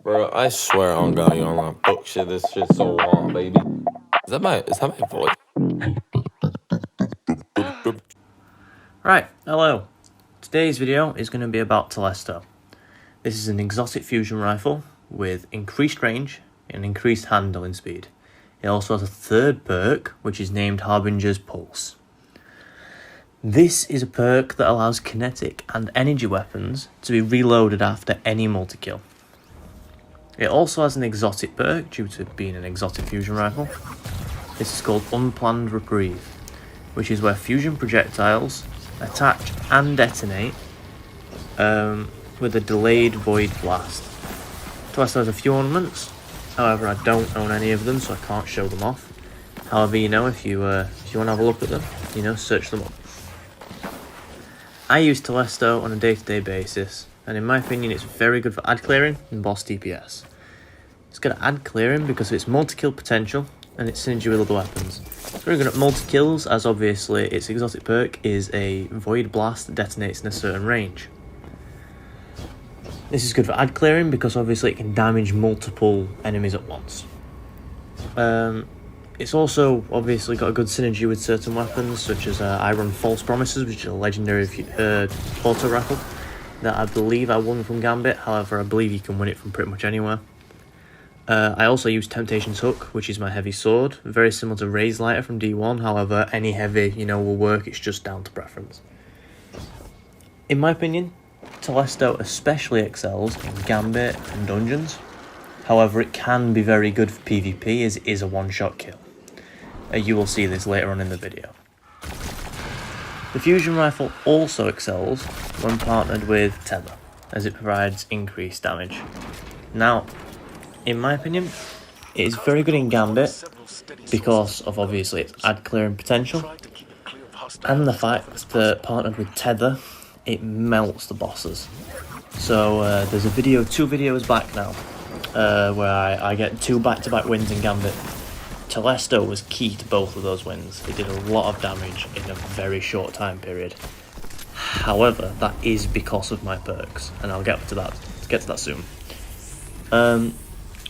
Bro, I swear on God, you on that book shit. This shit's so long, baby. Is that my voice? Right, hello. Today's video is going to be about Telesto. This is an exotic fusion rifle with increased range and increased handling speed. It also has a third perk, which is named Harbinger's Pulse. This is a perk that allows kinetic and energy weapons to be reloaded after any multi-kill. It also has an exotic perk due to being an exotic fusion rifle. This is called Unplanned Reprieve, which is where fusion projectiles attach and detonate with a delayed void blast. Telesto has a few ornaments, however I don't own any of them, so I can't show them off. However, if you want to have a look at them, search them up. I use Telesto on a day-to-day basis, and in my opinion it's very good for ad clearing and boss DPS. It's good at ad clearing because of its multi-kill potential and its synergy with other weapons. It's very good at multi-kills, as obviously its exotic perk is a void blast that detonates in a certain range. This is good for ad clearing because obviously it can damage multiple enemies at once. It's also obviously got a good synergy with certain weapons, such as I Run False Promises, which is a legendary auto rifle that I believe I won from Gambit. However, I believe you can win it from pretty much anywhere. I also use Temptation's Hook, which is my heavy sword, very similar to Raise Lighter from D1. However, any heavy, will work. It's just down to preference. In my opinion, Telesto especially excels in Gambit and Dungeons. However, it can be very good for PvP as it is a one-shot kill. You will see this later on in the video. The fusion rifle also excels when partnered with Tether, as it provides increased damage. Now, in my opinion, it is very good in Gambit because of obviously its ad clearing potential and the fact that partnered with Tether, it melts the bosses. So there's two videos back now where I get 2 back-to-back wins in Gambit. Telesto was key to both of those wins. It did a lot of damage in a very short time period. However, that is because of my perks, and I'll get to that soon.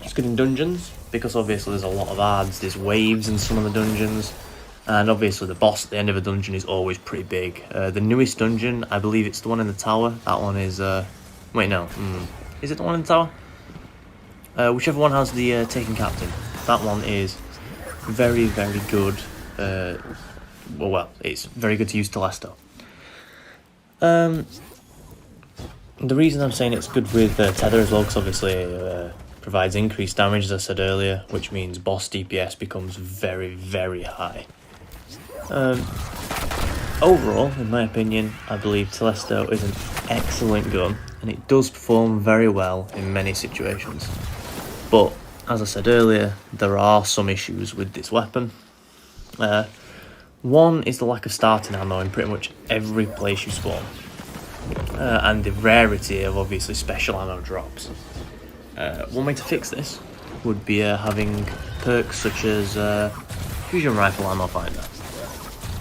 It's good in dungeons because obviously there's a lot of ads, there's waves in some of the dungeons, and obviously the boss at the end of a dungeon is always pretty big. The newest dungeon, I believe it's the one in the tower. That one is is it the one in the tower? Whichever one has the Taken Captain. That one is very, very good. It's very good to use Telesto. The reason I'm saying it's good with Tether as well, because obviously it provides increased damage, as I said earlier, which means boss DPS becomes very, very high. Overall, in my opinion, I believe Telesto is an excellent gun, and it does perform very well in many situations. But as I said earlier, there are some issues with this weapon. One is the lack of starting ammo in pretty much every place you spawn, and the rarity of obviously special ammo drops. One way to fix this would be having perks such as Fusion Rifle Ammo Finder,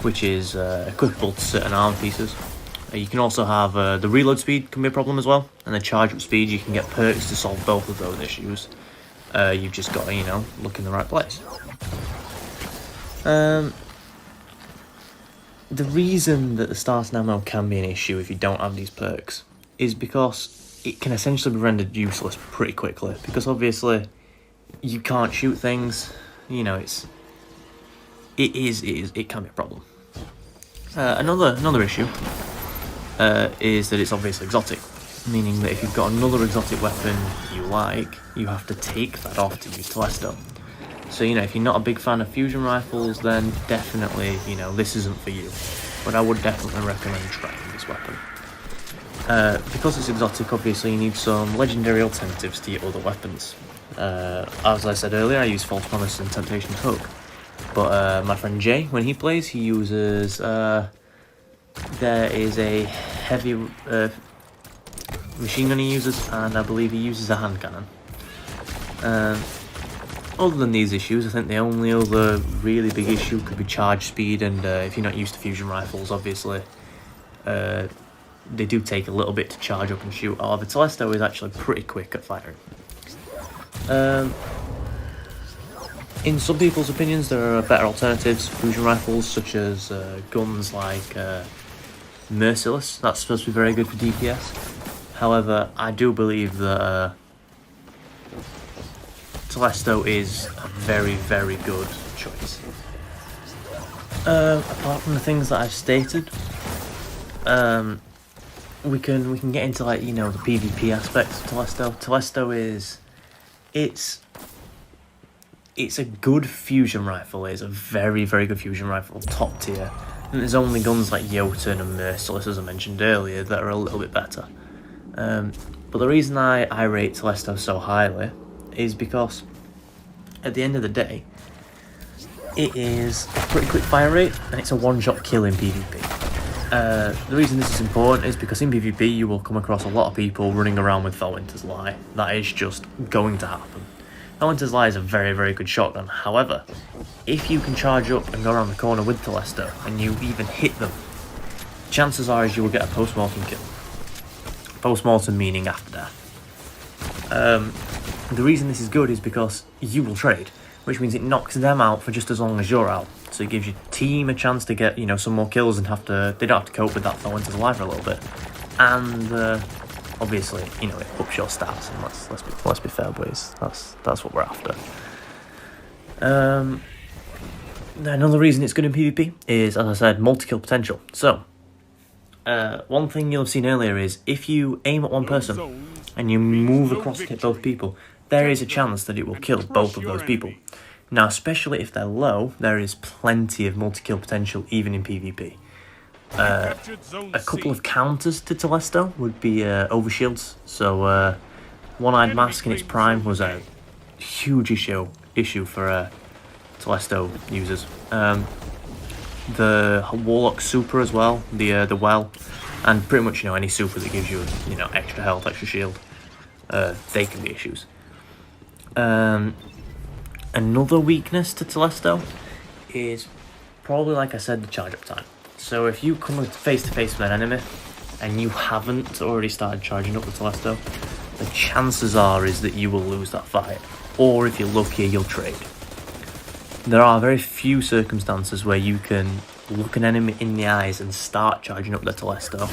which is equipable to certain arm pieces. You can also have the reload speed can be a problem as well, and the charge up speed. You can get perks to solve both of those issues. You've just got to, look in the right place. The reason that the starting ammo can be an issue if you don't have these perks is because it can essentially be rendered useless pretty quickly. Because obviously, you can't shoot things. It can be a problem. Another issue is that it's obviously exotic. Meaning that if you've got another exotic weapon you like, you have to take that off to use Telesto. So, if you're not a big fan of fusion rifles, then definitely, this isn't for you. But I would definitely recommend trying this weapon. Because it's exotic, obviously you need some legendary alternatives to your other weapons. As I said earlier, I use False Promise and Temptation's Hook. But my friend Jay, when he plays, he uses... there is a heavy... machine gun he uses, and I believe he uses a hand cannon. Other than these issues, I think the only other really big issue could be charge speed, and if you're not used to fusion rifles, obviously they do take a little bit to charge up and shoot. However, Telesto is actually pretty quick at firing. In some people's opinions, there are better alternatives, fusion rifles, such as guns like Merciless. That's supposed to be very good for DPS. However, I do believe that Telesto is a very, very good choice. Apart from the things that I've stated, we can get into, like, you know, the PvP aspects of Telesto. Telesto is it's a good fusion rifle. It's a very, very good fusion rifle, top tier. And there's only guns like Jotun and Merciless, as I mentioned earlier, that are a little bit better. But the reason I rate Telesto so highly is because at the end of the day, it is a pretty quick fire rate and it's a one-shot kill in PvP. The reason this is important is because in PvP you will come across a lot of people running around with Felwinter's Lie. That is just going to happen. Felwinter's Lie is a very, very good shotgun. However, if you can charge up and go around the corner with Telesto and you even hit them, chances are you will get a post-mortem kill. Post-mortem meaning after death. The reason this is good is because you will trade, which means it knocks them out for just as long as you're out. So it gives your team a chance to get, you know, some more kills and they don't have to cope with that Felwinter's Lie for a little bit. And obviously, you know, it ups your stats, and let's be fair, boys. That's what we're after. Another reason it's good in PvP is, as I said, multi-kill potential. So, one thing you'll have seen earlier is if you aim at one person and you move across to hit both people, there is a chance that it will kill both of those people. Now, especially if they're low, there is plenty of multi-kill potential even in PvP. A couple of counters to Telesto would be overshields. So One-Eyed Mask in its prime was a huge issue for Telesto users. The Warlock Super as well, the Well, and pretty much, you know, any super that gives you, you know, extra health, extra shield, they can be issues. Another weakness to Telesto is probably, like I said, the charge up time. So if you come face to face with an enemy and you haven't already started charging up the Telesto, the chances are is that you will lose that fight, or if you're lucky, you'll trade. There are very few circumstances where you can look an enemy in the eyes and start charging up the Telesto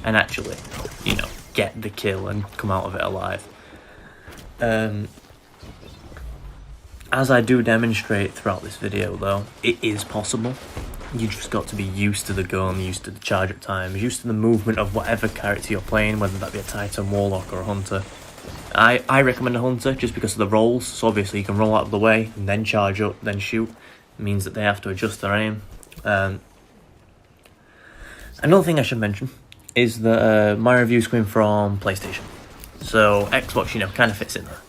and actually, you know, get the kill and come out of it alive. As I do demonstrate throughout this video, though, it is possible. You just got to be used to the gun, used to the charge up time, used to the movement of whatever character you're playing, whether that be a Titan, Warlock, or a Hunter. I recommend a Hunter just because of the rolls. So obviously you can roll out of the way and then charge up, then shoot. It means that they have to adjust their aim. Another thing I should mention is that my review's coming from PlayStation. So Xbox, you know, kind of fits in there.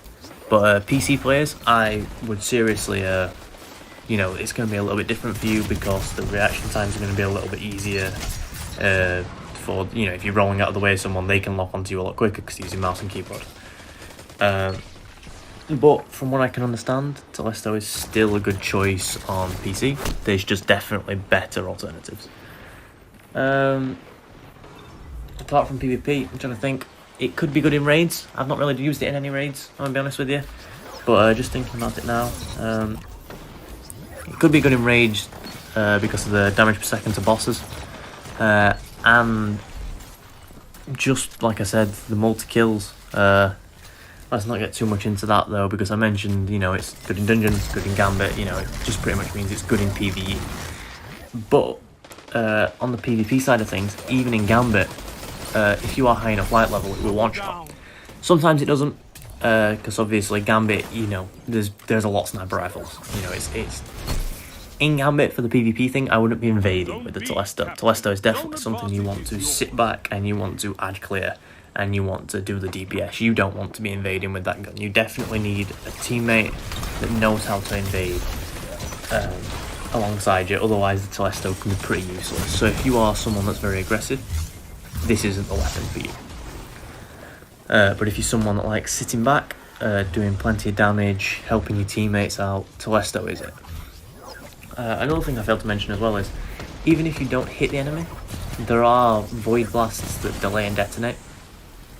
But PC players, I would seriously, you know, it's going to be a little bit different for you because the reaction times are going to be a little bit easier. For, you know, if you're rolling out of the way of someone, they can lock onto you a lot quicker because you're using mouse and keyboard. But from what I can understand, Telesto is still a good choice on PC. There's just definitely better alternatives. Apart from PvP, I'm trying to think. It could be good in raids. I've not really used it in any raids, I'm going to be honest with you. But just thinking about it now, it could be good in raids because of the damage per second to bosses. And just like I said, the multi-kills. Let's not get too much into that though, because I mentioned, you know, it's good in dungeons, good in Gambit, you know, it just pretty much means it's good in PvE. But on the PvP side of things, even in Gambit, if you are high enough light level, it will one-shot. Sometimes it doesn't, because obviously Gambit, you know, there's a lot of sniper rifles. You know, it's in Gambit for the PvP thing. I wouldn't be invading with the Telesto. Telesto is definitely something you want to sit back and you want to add clear and you want to do the DPS. You don't want to be invading with that gun. You definitely need a teammate that knows how to invade alongside you. Otherwise, the Telesto can be pretty useless. So if you are someone that's very aggressive, this isn't the weapon for you. But if you're someone that likes sitting back, doing plenty of damage, helping your teammates out, Telesto is it. Another thing I failed to mention as well is, even if you don't hit the enemy, there are void blasts that delay and detonate.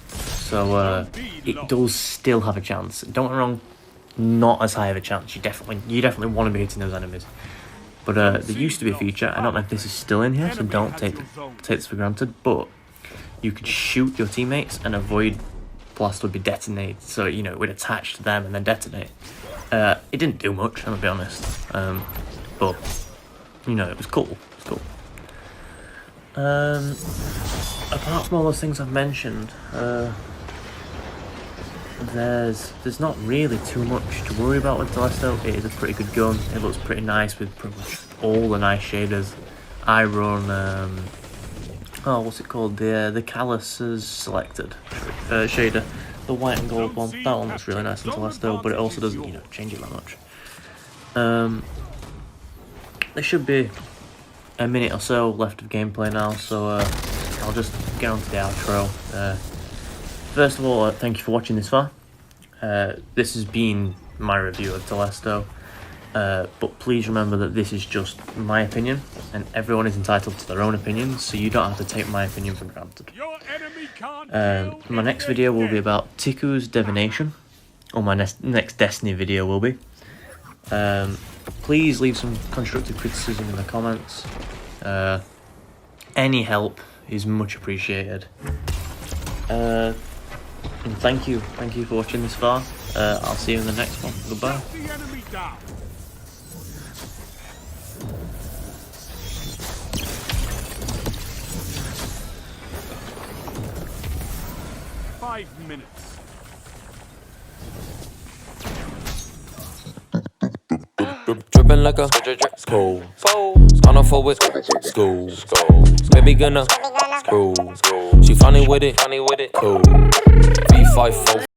So it does still have a chance. Don't get me wrong, not as high of a chance. You definitely want to be hitting those enemies. But there used to be a feature. I don't know if this is still in here, so don't take this for granted. But you could shoot your teammates and avoid blast would be detonated. So you know it would attach to them and then detonate. It didn't do much, I'm gonna be honest. But you know it was cool. It was cool. Apart from all those things I've mentioned, there's not really too much to worry about with Telesto. It is a pretty good gun. It looks pretty nice with pretty much all the nice shaders. I run what's it called? The Calluses selected shader, the white and gold one. That one looks really nice on Telesto, but it also doesn't change it that much. There should be a minute or so left of gameplay now, so I'll just get on to the outro. First of all, thank you for watching this far. This has been my review of Telesto, but please remember that this is just my opinion, and everyone is entitled to their own opinion, so you don't have to take my opinion for granted. My next video will be about Tiku's divination, or my next Destiny video will be. Please leave some constructive criticism in the comments. Any help is much appreciated. And thank you for watching this far. I'll see you in the next one. Goodbye. The enemy down. Five minutes. Dripping like a school. On a forward school. Baby gonna screw. She funny with it. Cool. 3, 5, 4.